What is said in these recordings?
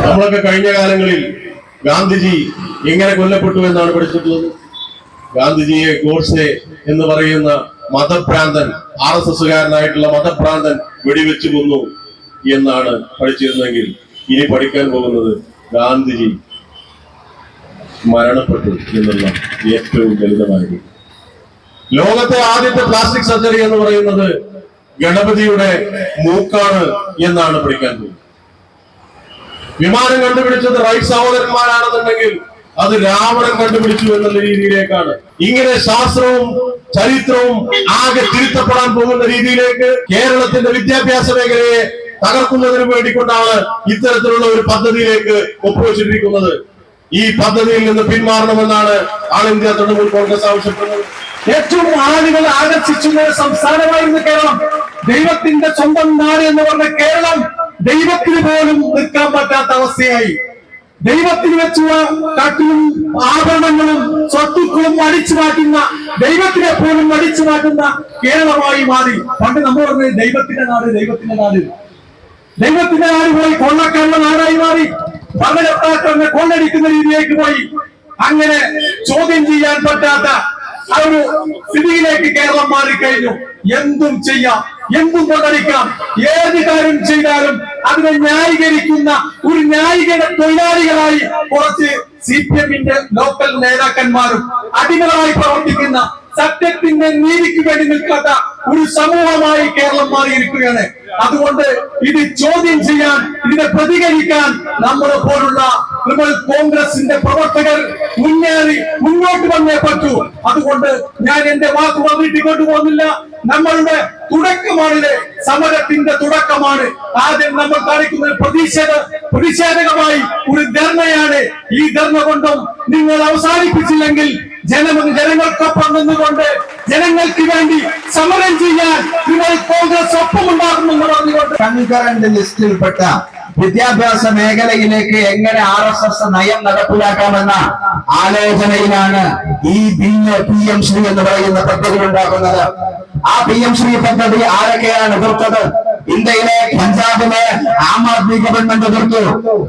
നമ്മളൊക്കെ കഴിഞ്ഞ കാലങ്ങളിൽ ഗാന്ധിജി എങ്ങനെ കൊല്ലപ്പെട്ടു എന്നാണ് പഠിച്ചിട്ടുള്ളത്. ഗാന്ധിജിയെ ഗോഡ്സെ എന്ന് പറയുന്ന മതഭ്രാന്തൻ, RSSകാരനായിട്ടുള്ള മതഭ്രാന്തൻ വെടിവെച്ചു കൊന്നു എന്നാണ് പഠിച്ചിരുന്നെങ്കിൽ ഇനി പഠിക്കാൻ പോകുന്നത് ഗാന്ധിജി മരണപ്പെട്ടു എന്നുള്ള ഏറ്റവും ലളിതമായിരുന്നു. ലോകത്തെ ആദ്യത്തെ പ്ലാസ്റ്റിക് സർജറി എന്ന് പറയുന്നത് ഗണപതിയുടെ മൂക്കാണ് എന്നാണ് പഠിക്കാൻ പോകുന്നത്. വിമാനം കണ്ടുപിടിച്ചത് റൈറ്റ് സഹോദരന്മാരാണെന്നുണ്ടെങ്കിൽ അത് രാവണൻ കണ്ടുപിടിച്ചു എന്നുള്ള രീതിയിലേക്കാണ്. ഇങ്ങനെ ശാസ്ത്രവും ചരിത്രവും ആകെ തിരുത്തപ്പെടാൻ പോകുന്ന രീതിയിലേക്ക് കേരളത്തിന്റെ വിദ്യാഭ്യാസ മേഖലയെ തകർക്കുന്നതിന് വേണ്ടിക്കൊണ്ടാണ് ഇത്തരത്തിലുള്ള ഒരു പദ്ധതിയിലേക്ക് ഒപ്പുവെച്ചിരിക്കുന്നത്. ഈ പദ്ധതിയിൽ നിന്ന് പിന്മാറണമെന്നാണ് ആൾ ഇന്ത്യ തൃണമൂൽ കോൺഗ്രസ് ആവശ്യപ്പെടുന്നത്. ഏറ്റവും ആളുകൾ ആകർഷിച്ചുള്ള സംസ്ഥാനമായിരുന്നു കേരളം. ദൈവത്തിന്റെ സ്വന്തം നാട് എന്ന് പറഞ്ഞ കേരളം ദൈവത്തിന് പോലും നിൽക്കാൻ പറ്റാത്ത അവസ്ഥയായി. ദൈവത്തിന് വെച്ചുള്ള കാട്ടിലും ആഭരണങ്ങളും സ്വത്തുക്കളും അടിച്ചു മാറ്റുന്ന, ദൈവത്തിനെ പോലും അടിച്ചു മാറ്റുന്ന കേരളമായി മാറി. പണ്ട് നമ്മൾ പറഞ്ഞത് ദൈവത്തിന്റെ നാട്, ദൈവത്തിന്റെ നാട്, ദൈവത്തിന്റെ നാട് പോയി കൊള്ളക്കാരുടെ നാടായി മാറി. പകരത്താക്കളെ കൊള്ളടിക്കുന്ന രീതിയിലേക്ക് പോയി. അങ്ങനെ ചോദ്യം ചെയ്യാൻ പറ്റാത്ത ആ ഒരു സ്ഥിതിയിലേക്ക് കേരളം മാറിക്കഴിഞ്ഞു. എന്തും ചെയ്യാം, എന്തും കൊള്ളടിക്കാം, ഏത് കാര്യം ചെയ്താലും അതിനെ ന്യായീകരിക്കുന്ന ഒരു ന്യായീകരണ തൊഴിലാളികളായി കുറച്ച് CPM-ന്റെ ലോക്കൽ നേതാക്കന്മാരും അടിമകളായി പ്രവർത്തിക്കുന്ന, സത്യത്തിന്റെ നീതിക്ക് വേണ്ടി നിൽക്കാത്ത ഒരു സമൂഹമായി കേരളം മാറിയിരിക്കുകയാണ്. അതുകൊണ്ട് ഇത് ചോദ്യം ചെയ്യാൻ, ഇതിനെ പ്രതികരിക്കാൻ നമ്മളെ പോലുള്ള തൃണമൂൽ കോൺഗ്രസിന്റെ പ്രവർത്തകർ മുന്നോട്ട് വന്നേ പറ്റൂ. അതുകൊണ്ട് ഞാൻ എന്റെ വാക്ക് വന്നിട്ട് പോകുന്നില്ല. നമ്മളുടെ തുടക്കമാണിത്, സമരത്തിന്റെ തുടക്കമാണ്. ആദ്യം നമ്മൾ കാണിക്കുന്നത് പ്രതിഷേധകമായി ഒരു ധർണയാണ്. ഈ ധർണ കൊണ്ടും നിങ്ങൾ അവസാനിപ്പിച്ചില്ലെങ്കിൽ ജനങ്ങൾക്കൊപ്പം നിന്നുകൊണ്ട് ജനങ്ങൾക്ക് വേണ്ടി സമരം ചെയ്യാൻ തൃണമൂൽ കോൺഗ്രസ് ഒപ്പമുണ്ടാകുമെന്ന് പറഞ്ഞുകൊണ്ട് കൺകറന്റ് ലിസ്റ്റിൽപ്പെട്ട വിദ്യാഭ്യാസ മേഖലയിലേക്ക് എങ്ങനെ RSS നയം നടപ്പിലാക്കാമെന്ന ആലോചനയിലാണ് ഈ PM ശ്രീ എന്ന് പറയുന്ന പദ്ധതി ഉണ്ടാക്കുന്നത്. ആ PM ശ്രീ പദ്ധതി ആരൊക്കെയാണ് എതിർത്തത്? ഇന്ത്യയിലെ പഞ്ചാബിലെ ആം ആദ്മി ഗവൺമെന്റ് എതിർത്തു,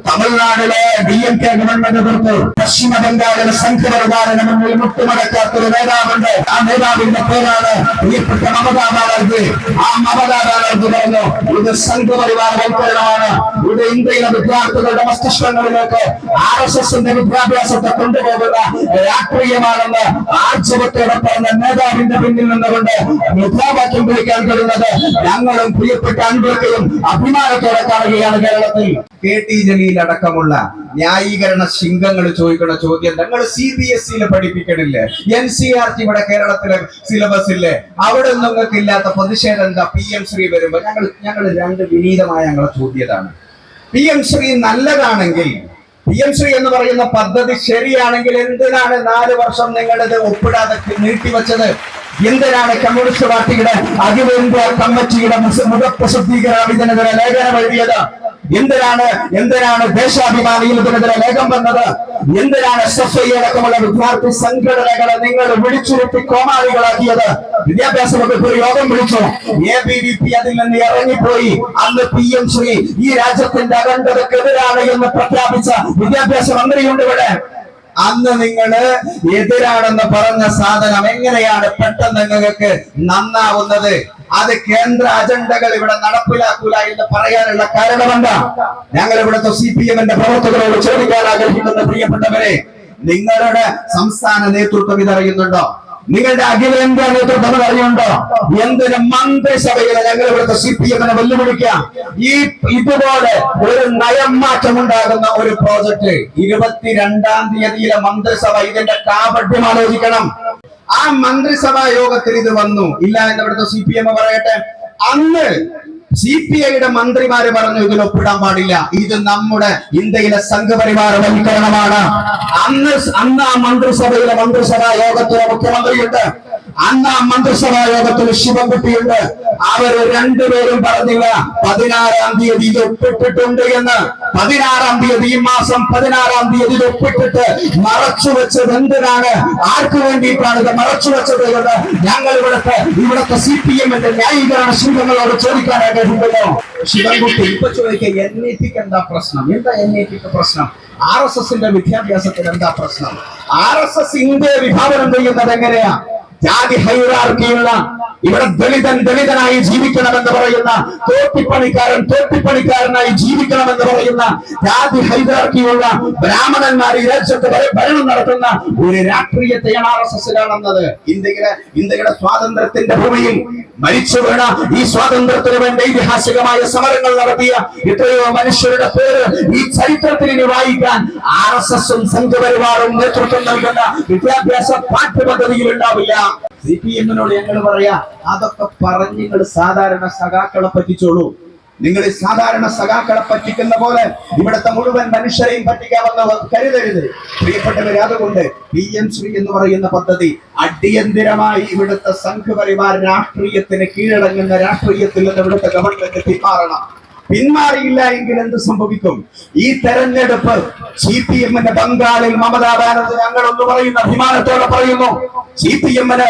തമിഴ്നാടിലെ DMK ഗവൺമെന്റ് എതിർത്തു, പശ്ചിമ ബംഗാളിലെ സംഘപരിവാറിന് മുന്നിൽ മുട്ടുമടക്കാത്തൊരു നേതാവുണ്ട്. ആ നേതാവിന്റെ പേരാണ് പ്രിയപ്പെട്ട മമതാ ബാനർജി. ആ മമതാ ബാനർജി പറഞ്ഞു, ഇത് സംഘപരിവാർ വൽക്കരണമാണ്. ഇത് ഇന്ത്യയിലെ വിദ്യാർത്ഥികളുടെ മസ്തിഷ്കങ്ങളിലേക്ക് RSSന്റെ വിദ്യാഭ്യാസത്തെ കൊണ്ടുപോകുന്ന രാഷ്ട്രീയമാണെന്ന് ആർജവത്തോടെ പറഞ്ഞ നേതാവിന്റെ പിന്നിൽ നിന്നുകൊണ്ട് മുദ്രാവാക്യം വിളിക്കാൻ കഴിയുന്നത് ഞങ്ങളും പ്രിയപ്പെട്ട അൻപർക്കയും അഭിമാനത്തോടെ കാണുകയാണ്. കേരളത്തിൽ KT ജലീൽ അടക്കമുള്ള ന്യായീകരണ ശിംഗങ്ങൾ ചോദിക്കുന്ന ചോദ്യം, ഞങ്ങൾ CBSE പഠിപ്പിക്കണില്ലേ? NCERT ഇവിടെ കേരളത്തിലെ സിലബസ് ഇല്ലേ? അവിടെ നിങ്ങൾക്ക് ഇല്ലാത്ത പ്രതിഷേധം എന്താ? PM ശ്രീ വരുമ്പോ ഞങ്ങൾ രണ്ട് വിനീതമായ ഞങ്ങളെ ചോദ്യതാണ്. PM ശ്രീ നല്ലതാണെങ്കിൽ, PM ശ്രീ എന്ന് പറയുന്ന പദ്ധതി ശരിയാണെങ്കിൽ എന്തിനാണ് 4 വർഷം നിങ്ങളിത് ഒപ്പിടാതെ നീട്ടിവെച്ചത്? എന്തിനാണ് കമ്മ്യൂണിസ്റ്റ് പാർട്ടിയുടെ അഖിലേന്ത്യാ കമ്മിറ്റിയുടെ മുഖപ്രസിദ്ധീകരണം ഇതിനെതിരെ ലേഖനം എഴുതിയത്? എന്തിനാണ് ദേശാഭിമാനിയിൽ ഇതിനെതിരെ ലേഖം വന്നത്? എന്തിനാണ് SFI അടക്കമുള്ള വിദ്യാർത്ഥി സംഘടനകളെ നിങ്ങൾ വിളിച്ചുരുട്ടി കോമാളികളാക്കിയത്? വിദ്യാഭ്യാസ വകുപ്പ് ഒരു യോഗം വിളിച്ചു, ABVP അതിൽ നിന്ന് ഇറങ്ങിപ്പോയി. അന്ന് PM ശ്രീ ഈ രാജ്യത്തിന്റെ അഖണ്ഡതക്കെതിരാണ് എന്ന് പ്രഖ്യാപിച്ച വിദ്യാഭ്യാസ മന്ത്രിയുണ്ട് ഇവിടെ. അന്ന് നിങ്ങള് എതിരാണെന്ന് പറഞ്ഞ സാധനം എങ്ങനെയാണ് പെട്ടെന്ന് നിങ്ങൾക്ക് നന്നാവുന്നത്? അത് കേന്ദ്ര അജണ്ടകൾ ഇവിടെ നടപ്പിലാക്കൂല എന്ന് പറയാനുള്ള കാരണമെന്താ? ഞങ്ങൾ ഇവിടുത്തെ CPM-ന്റെ പ്രവർത്തകരോട് ചോദിക്കാൻ ആഗ്രഹിക്കുന്ന പ്രിയപ്പെട്ടവരെ, നിങ്ങളുടെ സംസ്ഥാന നേതൃത്വം ഇതറിയുന്നുണ്ടോ? നിങ്ങളുടെ അഖിലേന്ത്യാ നേതൃത്വം അറിയുന്നുണ്ടോ? എന്തിന് മന്ത്രിസഭയിൽ ഞങ്ങൾ ഇവിടുത്തെ CPM-നെ വെല്ലുവിളിക്കാം? ഇതുപോലെ ഒരു നയം മാറ്റം ഉണ്ടാകുന്ന ഒരു പ്രോജക്ട് 22-ാം തീയതിയിലെ മന്ത്രിസഭ ഇതിന്റെ കാപട്യം ആലോചിക്കണം. ആ മന്ത്രിസഭാ യോഗത്തിൽ ഇത് വന്നു ഇല്ല എന്ന് ഇവിടുത്തെ CPM പറയട്ടെ. അന്ന് CPI-യുടെ മന്ത്രിമാര് പറഞ്ഞു ഇതിൽ ഒപ്പിടാൻ പാടില്ല, ഇത് നമ്മുടെ ഇന്ത്യയിലെ സംഘപരിവാര വൽക്കരണമാണ്. അന്ന് ആ മന്ത്രിസഭാ യോഗത്തിലെ മുഖ്യമന്ത്രിയുണ്ട്. അന്ന് ആ മന്ത്രിസഭാ യോഗത്തിൽ ശിവൻകുട്ടിയുണ്ട്. അവര് രണ്ടുപേരും പറഞ്ഞില്ല 16-ാം തീയതി ഇത് ഒപ്പിട്ടിട്ടുണ്ട് എന്ന്. 16-ാം തീയതി, ഈ മാസം 16-ാം തീയതി ഇത് ഒപ്പിട്ടിട്ട് മറച്ചു വെച്ചത് എന്തിനാണ്? ആർക്ക് വേണ്ടിയിട്ടാണ് ഇത് മറച്ചു വെച്ചത് എന്ന് ഞങ്ങൾ ഇവിടുത്തെ CPM-ന്റെ ന്യായീകരണ ശൃംഖലകളോട് ചോദിക്കാനായിട്ട് ആഗ്രഹിക്കുന്നു. ശിവൻകുട്ടി ഇപ്പൊ ചോദിക്കുക, NEP-ക്ക് എന്താ പ്രശ്നം? എന്താ NEP-ക്ക് പ്രശ്നം? RSS-ന്റെ വിദ്യാഭ്യാസത്തിന് എന്താ പ്രശ്നം? RSS ഇന്ത്യയെ വിഭാവനം ചെയ്യുന്നത് എങ്ങനെയാ? ജാതി ഹൈറാർക്കിയുള്ള, ഇവിടെ ദളിതനായി ജീവിക്കണമെന്ന് പറയുന്ന, തോട്ടിപ്പണിക്കാരനായി ജീവിക്കണമെന്ന് പറയുന്ന ജാതി ഹൈറാർക്കിയുള്ള ബ്രാഹ്മണന്മാർ ഈ രാജ്യത്ത് ഭരണം നടത്തുന്ന ഒരു രാഷ്ട്രീയത്തെയാണ് RSS കാണുന്നത്. ഇന്ത്യയുടെ സ്വാതന്ത്ര്യത്തിന്റെ ഭൂമിയിൽ മരിച്ചു വീണ, ഈ സ്വാതന്ത്ര്യത്തിന് വേണ്ടി ഐതിഹാസികമായ സമരങ്ങൾ നടത്തിയ എത്രയോ മനുഷ്യരുടെ പേര് ഈ ചരിത്രത്തിൽ ഇനി വായിക്കാൻ RSS-ഉം സംഘപരിവാറും നേതൃത്വം നൽകുന്ന വിദ്യാഭ്യാസ പാഠ്യപദ്ധതിയിൽ ഉണ്ടാവില്ല. CPM-നോട് ഞങ്ങൾ പറയാ, അതൊക്കെ പറഞ്ഞ് നിങ്ങൾ സാധാരണ സഖാക്കളെ പറ്റിച്ചോളൂ. നിങ്ങൾ ഈ സാധാരണ സഖാക്കളെ പറ്റിക്കുന്ന പോലെ ഇവിടുത്തെ മുഴുവൻ മനുഷ്യരെയും പറ്റിക്കാമെന്ന് കരുതരുത് പ്രിയപ്പെട്ടവരെ. അതുകൊണ്ട് PM ശ്രീ എന്ന് പറയുന്ന പദ്ധതി അടിയന്തിരമായി ഇവിടുത്തെ സംഘപരിവാർ രാഷ്ട്രീയത്തിന് കീഴടങ്ങുന്ന രാഷ്ട്രീയത്തിൽ നിന്ന് ഇവിടുത്തെ ഗവൺമെന്റ് പിന്മാറിയില്ല എങ്കിൽ എന്ത് സംഭവിക്കും? ഈ തെരഞ്ഞെടുപ്പ് CPM-ന് ബംഗാളിൽ മമതാ ബാനർജി, ഞങ്ങളൊന്ന് പറയുന്ന അഭിമാനത്തോടെ പറയുന്നു, CPM-ന്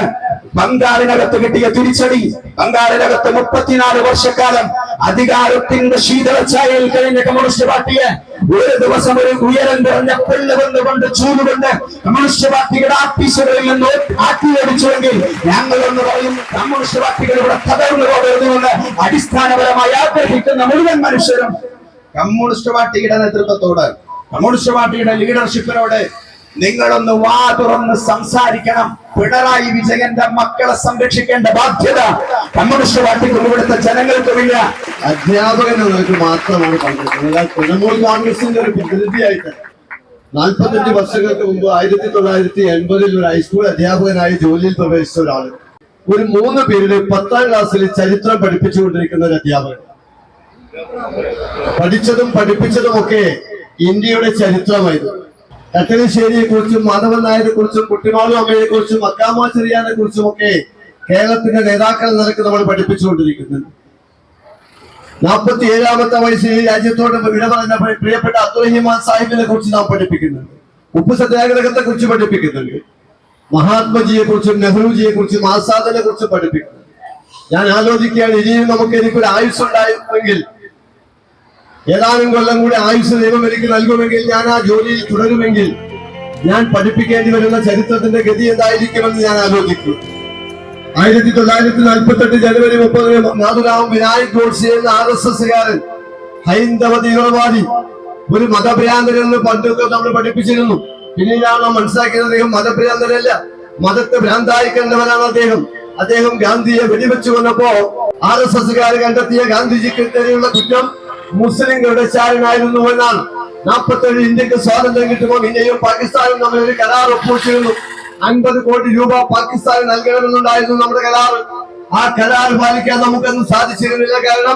ബംഗാളിനകത്ത് കിട്ടിയ തിരിച്ചടി, ബംഗാളിനകത്ത് 34 വർഷക്കാലം അധികാരത്തിന്റെ ശീതളഛായയിൽ കഴിഞ്ഞ കമ്മ്യൂണിസ്റ്റ് പാർട്ടിയെ ഒരു ദിവസം ഒരു ഉയരം കുറഞ്ഞ പെണ്ണുകൊണ്ട് ചൂടുകൊണ്ട് കമ്മ്യൂണിസ്റ്റ് പാർട്ടിയുടെ ആഫീസുകളിൽ നിന്ന് ആട്ടിയോടിച്ചുവെങ്കിൽ ഞങ്ങളൊന്ന് പറയും, കമ്മ്യൂണിസ്റ്റ് പാർട്ടികൾ ഇവിടെ തകർന്നു പോകരുതെന്ന് അടിസ്ഥാനപരമായി ആഗ്രഹിക്കുന്ന മുഴുവൻ മനുഷ്യരും കമ്മ്യൂണിസ്റ്റ് പാർട്ടിയുടെ നേതൃത്വത്തോട്, കമ്മ്യൂണിസ്റ്റ് പാർട്ടിയുടെ ലീഡർഷിപ്പിനോട് നിങ്ങളൊന്ന് വാ തുറന്ന് സംസാരിക്കണം. പിണറായി വിജയന്റെ മക്കളെ സംരക്ഷിക്കേണ്ട ബാധ്യത കമ്മ്യൂണിസ്റ്റ് പാർട്ടിക്കും ഇവിടുത്തെ ജനങ്ങൾക്കുമില്ല. അധ്യാപകർക്ക് മാത്രമാണ് പങ്കെടുക്കുന്നത്. തൃണമൂൽ കോൺഗ്രസിന്റെ ഒരു പ്രതിനിധിയായിട്ട് 45 വർഷങ്ങൾക്ക് മുമ്പ് 1980-ൽ ഒരു ഹൈസ്കൂൾ അധ്യാപകനായി ജോലിയിൽ പ്രവേശിച്ച ഒരാൾ, ഒരു 3 പീരീഡ് 10ാം ക്ലാസ്സിൽ ചരിത്രം പഠിപ്പിച്ചുകൊണ്ടിരിക്കുന്ന ഒരു അധ്യാപകൻ. പഠിച്ചതും പഠിപ്പിച്ചതുമൊക്കെ ഇന്ത്യയുടെ ചരിത്രമായിരുന്നു. തട്ടശ്ശേരിയെ കുറിച്ചും മാധവൻ നായരെ കുറിച്ചും കുട്ടിമാളു അമ്മയെ കുറിച്ചും മക്കാമ ചെറിയാനെ കുറിച്ചും ഒക്കെ കേരളത്തിന്റെ നേതാക്കൾ നിലക്ക് നമ്മൾ പഠിപ്പിച്ചുകൊണ്ടിരിക്കുന്നുണ്ട്. 47ാമത്തെ വയസ്സിൽ ഈ രാജ്യത്തോട് വിട പറഞ്ഞ പ്രിയപ്പെട്ട അബ്ദുറഹിമാൻ സാഹിബിനെ കുറിച്ച് നാം പഠിപ്പിക്കുന്നുണ്ട്. ഉപ്പ് സത്യാഗ്രഹത്തെ കുറിച്ച് പഠിപ്പിക്കുന്നുണ്ട്. മഹാത്മജിയെ കുറിച്ചും നെഹ്റുജിയെ കുറിച്ചും ആസാദിനെ കുറിച്ചും പഠിപ്പിക്കുന്നുണ്ട്. ഞാൻ ആലോചിക്കുകയാണ്, ഇനിയും എനിക്കൊരു ആയുസ് ഉണ്ടായിരുന്നെങ്കിൽ, ഏതാനും കൊല്ലം കൂടി ആയുസ് ദൈവം എനിക്ക് നൽകുമെങ്കിൽ, ഞാൻ ആ ജോലിയിൽ തുടരുമെങ്കിൽ ഞാൻ പഠിപ്പിക്കേണ്ടി വരുന്ന ചരിത്രത്തിന്റെ ഗതി എന്തായിരിക്കുമെന്ന് ഞാൻ ആലോചിക്കും. 1948 ജനുവരി 30 നാഥുറാം വിനായക് ഗോഡ്സെ എന്ന RSS-കാരൻ, ഹൈന്ദവ തീവ്രവാദി, ഒരു മതഭ്രാന്തരെന്ന് പണ്ടൊക്കെ നമ്മൾ പഠിപ്പിച്ചിരുന്നു. പിന്നീടാണ് മനസ്സിലാക്കിയത് അദ്ദേഹം മതഭ്രാന്തരല്ല, മതത്തെ ഭ്രാന്തായിക്കേണ്ടവനാണ് അദ്ദേഹം ഗാന്ധിയെ വെടിവെച്ചു കൊന്നപ്പോ RSS-കാർ കണ്ടെത്തിയ ഗാന്ധിജിക്കെതിരെയുള്ള കുറ്റം മുസ്ലിങ്ങളുടെ ചാരനായിരുന്നു എന്നാണ്. 47 ഇന്ത്യക്ക് സ്വാതന്ത്ര്യം കിട്ടുമ്പോൾ ഇന്ത്യയും പാകിസ്ഥാനും തമ്മിൽ ഒരു കരാർ ഒപ്പുവെച്ചിരുന്നു. 50 കോടി രൂപ പാകിസ്ഥാൻ നൽകണമെന്നുണ്ടായിരുന്നു നമ്മുടെ കരാർ. ആ കരാർ പാലിക്കാൻ നമുക്കൊന്നും സാധിച്ചിരുന്നില്ല. കാരണം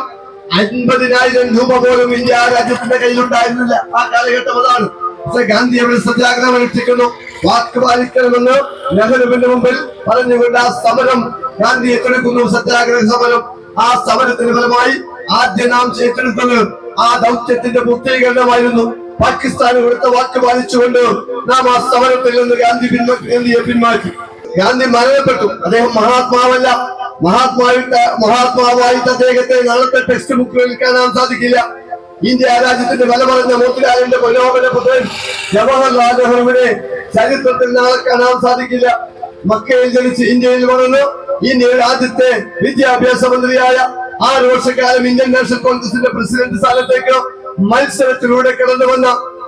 50,000 രൂപ പോലും ഇന്ത്യ രാജ്യത്തിന്റെ കയ്യിലുണ്ടായിരുന്നില്ല. ആ കാലഘട്ടം അതാണ്. പക്ഷെ ഗാന്ധി അവിടെ സത്യാഗ്രഹം അനുഷ്ഠിക്കുന്നു. വാക്ക് പാലിക്കണമെന്ന് നെഹ്റുവിന്റെ മുമ്പിൽ പറഞ്ഞുകൊണ്ട് ആ സമരം ഗാന്ധി ഏറ്റെടുക്കുന്നു, സത്യാഗ്രഹ സമരം. ആ സമരത്തിന് ഫലമായി ആദ്യം നാം ഏറ്റെടുത്തത് ആ ദൗത്യത്തിന്റെ പൂർത്തീകരണമായിരുന്നു. പാകിസ്ഥാൻ കൊടുത്ത വാക്ക് പാലിച്ചുകൊണ്ട് നാം ആ സമരത്തിൽ നിന്ന് ഗാന്ധിയെ പിന്മാറ്റി. ഗാന്ധി മരണപ്പെട്ടു. അദ്ദേഹം മഹാത്മാവല്ല. മഹാത്മാവായിട്ട് അദ്ദേഹത്തെ നാളത്തെ ടെക്സ്റ്റ് ബുക്കുകളിൽ കാണാൻ സാധിക്കില്ല. ഇന്ത്യ രാജ്യത്തിന്റെ വില പറഞ്ഞ മോത്തിലാലിന്റെ മനോഹര പുത്രൻ ജവഹർലാൽ നെഹ്റുവിനെ ചരിത്രത്തിൽ നാളെ കാണാൻ സാധിക്കില്ല. മക്കയിൽ ജനിച്ച് ഇന്ത്യയിൽ വളർന്നു ഇന്ത്യയുടെ ആദ്യത്തെ വിദ്യാഭ്യാസ മന്ത്രിയായ 6 വർഷക്കാലം ഇന്ത്യൻ നാഷണൽ കോൺഗ്രസിന്റെ പ്രസിഡന്റ് സ്ഥാനത്തേക്ക് മത്സരത്തിലൂടെ കടന്നു വന്ന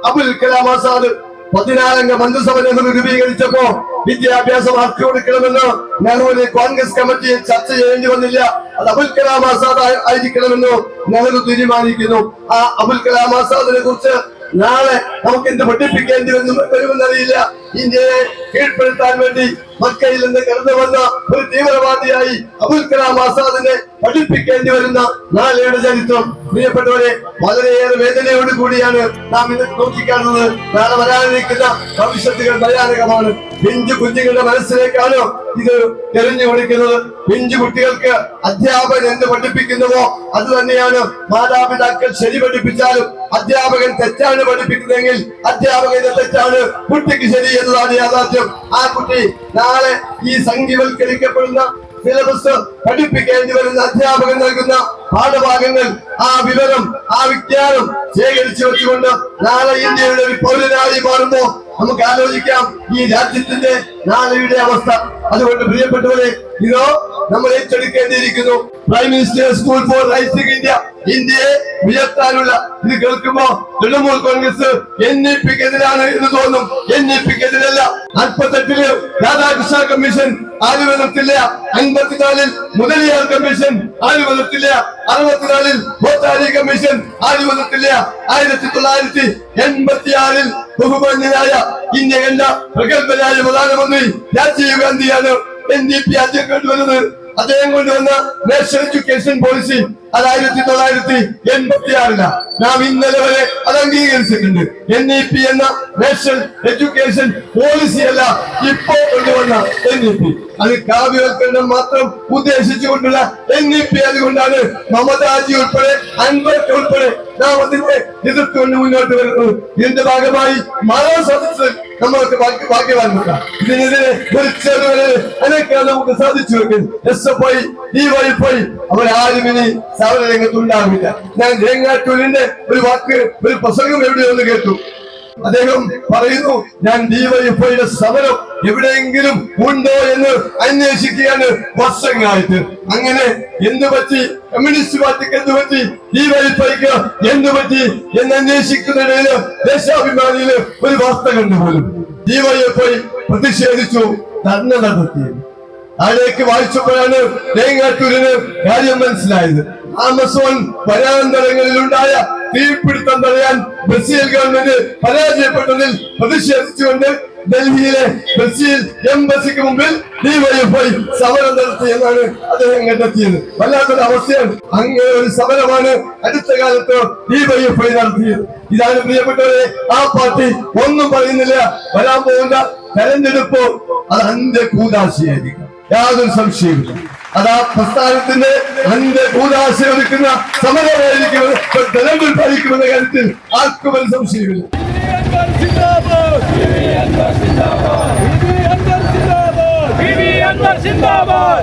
അബുൽ കലാം ആസാദ് 14-അംഗ മന്ത്രിസഭ നെഹ്റു രൂപീകരിച്ചപ്പോ വിദ്യാഭ്യാസം ആർക്ക് കൊടുക്കണമെന്ന് നെഹ്റുവിന് കോൺഗ്രസ് കമ്മിറ്റിയിൽ ചർച്ച ചെയ്യേണ്ടി വന്നില്ല. അത് അബുൽ കലാം ആസാദ് ആയിരിക്കണമെന്ന് നെഹ്റു തീരുമാനിക്കുന്നു. ആ അബുൽ കലാം ആസാദിനെ കുറിച്ച് നാളെ നമുക്ക് എന്ത് പഠിപ്പിക്കേണ്ടി വരുമെന്നറിയില്ല. ഇന്ത്യയെ കീഴ്പ്പെടുത്താൻ വേണ്ടി മക്കയിൽ നിന്ന് കടന്നു വന്ന ഒരു തീവ്രവാദിയായി അബുൽ കലാം ആസാദിനെ പഠിപ്പിക്കേണ്ടി വരുന്ന നാളെയുടെ ചരിത്രം പ്രിയപ്പെട്ടവരെ വളരെയേറെ വേദനയോട് കൂടിയാണ് നാം ഇന്ന് നോക്കിക്കാണുന്നത്. നാളെ വരാനിരിക്കുന്ന ഭവിഷ്യത്തുകൾ ഭയാനകമാണ്. പിഞ്ചു കുഞ്ഞുങ്ങളുടെ മനസ്സിലേക്കാണ് ഇത് തെരഞ്ഞു കൊടുക്കുന്നത്. പിഞ്ചു കുട്ടികൾക്ക് അധ്യാപകൻ എന്ത് പഠിപ്പിക്കുന്നുവോ അത് തന്നെയാണ് മാതാപിതാക്കൾ ശരി പഠിപ്പിച്ചാലും അധ്യാപകൻ തെറ്റാണ് പഠിപ്പിക്കുന്നതെങ്കിൽ അധ്യാപകന്റെ തെറ്റാണ് കുട്ടിക്ക് ശരി എന്നതാണ് യാഥാർത്ഥ്യം. ആ കുട്ടി നാളെ ഈ സംഘീവൽക്കരിക്കപ്പെടുന്ന സിലബസ് പഠിപ്പിക്കേണ്ടി വരുന്ന അധ്യാപകൻ നൽകുന്ന പാഠഭാഗങ്ങൾ, ആ വിവരം, ആ വിജ്ഞാനം ശേഖരിച്ചു വെച്ചുകൊണ്ട് നാളെ ഇന്ത്യയുടെ ഒരു പൗരനായി മാറുമ്പോ നമുക്ക് ആലോചിക്കാം ഈ രാജ്യത്തിന്റെ നാളെയുടെ അവസ്ഥ. അതുകൊണ്ട് പ്രിയപ്പെട്ടവരെ, ഇതോ നമ്മൾ ഏറ്റെടുക്കേണ്ടിയിരിക്കുന്നു. Prime minister school for rising India, ഇന്ത്യയെ ഉയർത്താനുള്ള. ഇത് കേൾക്കുമ്പോ തൃണമൂൽ കോൺഗ്രസ് NEP-ക്കെതിരാണ് എന്ന് തോന്നും. NEP-ക്കെതിരല്ല. 48-ല് രാധാകൃഷ്ണ കമ്മീഷൻ ആരും എതിർത്തില്ല. 54-ൽ മുതലിയാർ കമ്മീഷൻ ആരും എതിർത്തില്ല. 64-ൽ ബോട്ടാരി കമ്മീഷൻ ആരും എതിർത്തില്ല. 1986-ൽ ബഹുമാന്യനായ ഇന്ത്യ കണ്ട പ്രഗത്ഭനായ പ്രധാനമന്ത്രി രാജീവ് ഗാന്ധിയാണ് NEP ആദ്യം കൊണ്ടുവന്നത്. അദ്ദേഹം കൊണ്ടുവന്ന നാഷണൽ എഡ്യൂക്കേഷൻ പോളിസി അത് 1986-ലാണ്. നാം ഇന്നലെ വരെ അത് അംഗീകരിച്ചിട്ടുണ്ട്. NEP എന്ന നാഷണൽ എഡ്യൂക്കേഷൻ പോളിസി അല്ല ഇപ്പോ കൊണ്ടുവന്ന NEP. അത് കാവ്യവൽക്കരണം മാത്രം ഉദ്ദേശിച്ചുകൊണ്ടുള്ള NEP. അതുകൊണ്ടാണ് മമതാജി ഉൾപ്പെടെ അൻവർക്ക് ഉൾപ്പെടെ നാം അതിനെ എതിർത്തുകൊണ്ട് മുന്നോട്ട് വരുന്നത്. ഇതിന്റെ ഭാഗമായി മലോ സദസ് നമ്മൾക്ക് ഭാഗ്യവാന്മാരാ. ഇതിനെതിരെ ഒരു ചെറുവരെ അനക്കാൻ നമുക്ക് സാധിച്ചു വെക്കും. SFI, DYFI അവരാരും ഇനി സമര രംഗത്തുണ്ടാവില്ല. ഞാൻ തേങ്ങാറ്റൂരിന്റെ ഒരു പ്രസംഗം എവിടെയൊന്ന് കേട്ടു. അദ്ദേഹം പറയുന്നു, ഞാൻ DYFIയുടെ സമരം എവിടെയെങ്കിലും ഉണ്ടോ എന്ന് അന്വേഷിക്കുകയാണ് വർഷങ്ങളായിട്ട്. അങ്ങനെ എന്ത് പറ്റി, കമ്മ്യൂണിസ്റ്റ് പാർട്ടിക്ക് എന്ത് പറ്റി, DYFIക്ക് എന്ത് പറ്റി എന്ന് അന്വേഷിക്കുന്നതിന് ദേശാഭിമാനിയില് ഒരു വാർത്ത കണ്ടുപോലും. DYFI പ്രതിഷേധിച്ചു, ധർണ്ണ നടത്തി. അതിലേക്ക് വായിച്ചപ്പോഴാണ് തേങ്ങാറ്റൂരിന് കാര്യം മനസ്സിലായത്. ആമസോൺ വനാന്തരങ്ങളിലുണ്ടായ തീപിടുത്തം തടയാൻ ബ്രസീൽ ഗവൺമെന്റ് പരാജയപ്പെട്ടതിൽ പ്രതിഷേധിച്ചുകൊണ്ട് ഡൽഹിയിലെ ബ്രസീൽ എംബസിക്ക് മുമ്പിൽ DYFI സമരം നടത്തി എന്നാണ് അദ്ദേഹം കണ്ടെത്തിയത്. വല്ലാത്തൊരു അവസ്ഥയാണ്. അങ്ങനെ ഒരു സമരമാണ് അടുത്ത കാലത്ത് DYFI നടത്തിയത്. ഇതാണ് പ്രിയപ്പെട്ടവരെ, ആ പാർട്ടി ഒന്നും പറയുന്നില്ല. വരാൻ പോകുന്ന തെരഞ്ഞെടുപ്പ് അത് അന്ത്യകൂദാശയായിരിക്കും, യാതൊരു സംശയമില്ല. അത് ആ പ്രസ്ഥാനത്തിന്റെ അന്ത്യകൂദാശ ഒരുക്കുന്ന സമരമായിരിക്കുമെന്ന് തെരഞ്ഞെടുപ്പായിരിക്കുമെന്ന കാര്യത്തിൽ ആർക്കും ഒരു സംശയമില്ല. ജിന്ദാബാദ്